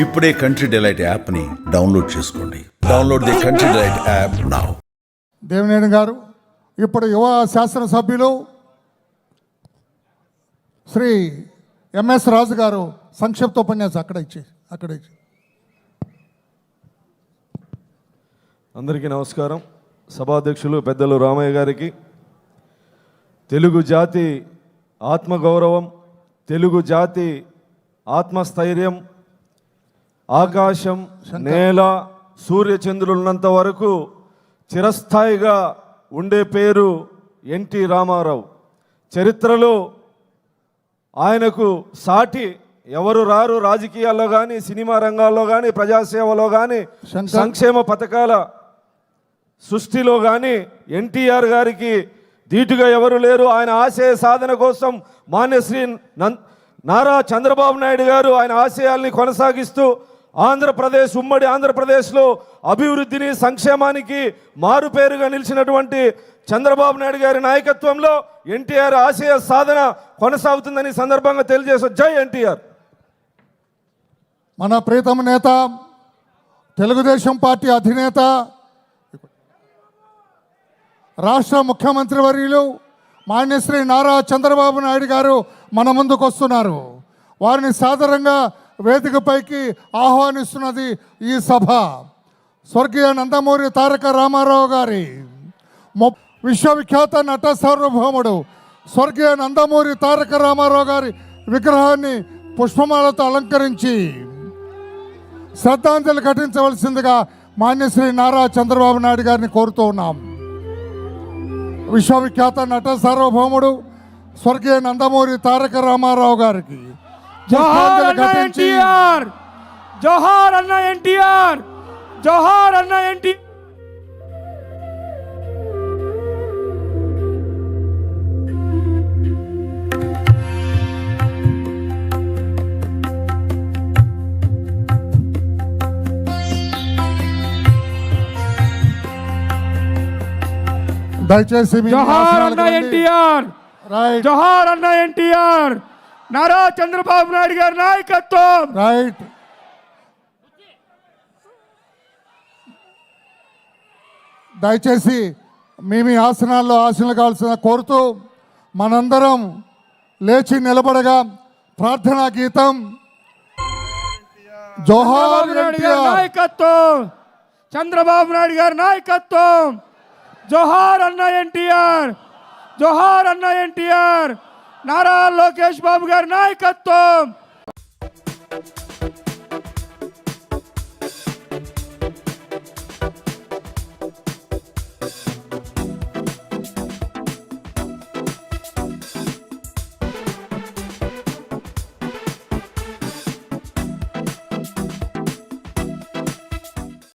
ఇప్పుడే country delight యాప్ని download చేసుకోండి. Download the country delight app now. Devineni గారు ఇప్పుడు యువ శాసనసభ్యులు శ్రీ ఎంఎస్ రాజు గారు సంక్షిప్త ఉపన్యాసం అక్కడ ఇచ్చి. అందరికీ నమస్కారం. సభాధ్యక్షులు పెద్దలు రామయ్య గారికి, తెలుగు జాతి ఆత్మగౌరవం, తెలుగు జాతి ఆత్మస్థైర్యం, ఆకాశం, నేల, సూర్యచంద్రులున్నంత వరకు చిరస్థాయిగా ఉండే పేరు ఎన్టీ రామారావు. చరిత్రలో ఆయనకు సాటి ఎవరు రారు. రాజకీయాల్లో కానీ, సినిమా రంగాల్లో కానీ, ప్రజాసేవలో కానీ, సంక్షేమ పథకాల సృష్టిలో కానీ ఎన్టీఆర్ గారికి ధీటుగా ఎవరు లేరు. ఆయన ఆశయ సాధన కోసం మాన్యశ్రీ నారా చంద్రబాబు నాయుడు గారు ఆయన ఆశయాల్ని కొనసాగిస్తూ ఆంధ్రప్రదేశ్, ఉమ్మడి ఆంధ్రప్రదేశ్లో అభివృద్ధిని, సంక్షేమానికి మారుపేరుగా నిలిచినటువంటి చంద్రబాబు నాయుడు గారి నాయకత్వంలో ఎన్టీఆర్ ఆశయ సాధన కొనసాగుతుందని సందర్భంగా తెలియజేసే జై ఎన్టీఆర్. మన ప్రీతమ నేత, తెలుగుదేశం పార్టీ అధినేత, రాష్ట్ర ముఖ్యమంత్రి వర్యులు మాన్యశ్రీ నారా చంద్రబాబు నాయుడు గారు మన ముందుకు వస్తున్నారు. వారిని సాదరంగా వేదికపైకి ఆహ్వానిస్తున్నది ఈ సభ. స్వర్గీయ నందమూరి తారక రామారావు గారి విశ్వవిఖ్యాత నట సార్వభౌముడు స్వర్గీయ నందమూరి తారక రామారావు గారి విగ్రహాన్ని పుష్పమాలతో అలంకరించి శ్రద్ధాంజలి ఘటించవలసిందిగా మాన్యశ్రీ నారా చంద్రబాబు నాయుడు గారిని కోరుతూ ఉన్నాం. విశ్వవిఖ్యాత నట సార్వభౌముడు స్వర్గీయ నందమూరి తారక రామారావు గారికి జోహార్ అన్న ఎన్టీఆర్, జోహార్ అన్న ఎన్టీఆర్, జోహార్ అన్న ఎన్టీఆర్. దయచేసి జోహార్ అన్న ఎన్టీఆర్, జోహార్ అన్న ఎన్టీఆర్. నారా చంద్రబాబు నాయుడు గారి నాయకత్వం. రైట్. దయచేసి మీ ఆసనాల్లో ఆసనాలు కావాల్సిన కోరుతూ మనందరం లేచి నిలబడగా ప్రార్థనా గీతం జోహార్ ఎన్టీఆర్ నాయకత్వం, చంద్రబాబు నాయుడు గారి నాయకత్వం. జోహార్ అన్న ఎన్టీఆర్, జోహార్ అన్న ఎన్టీఆర్. నారా లోకేష్ బాబు గారి నాయకత్వం.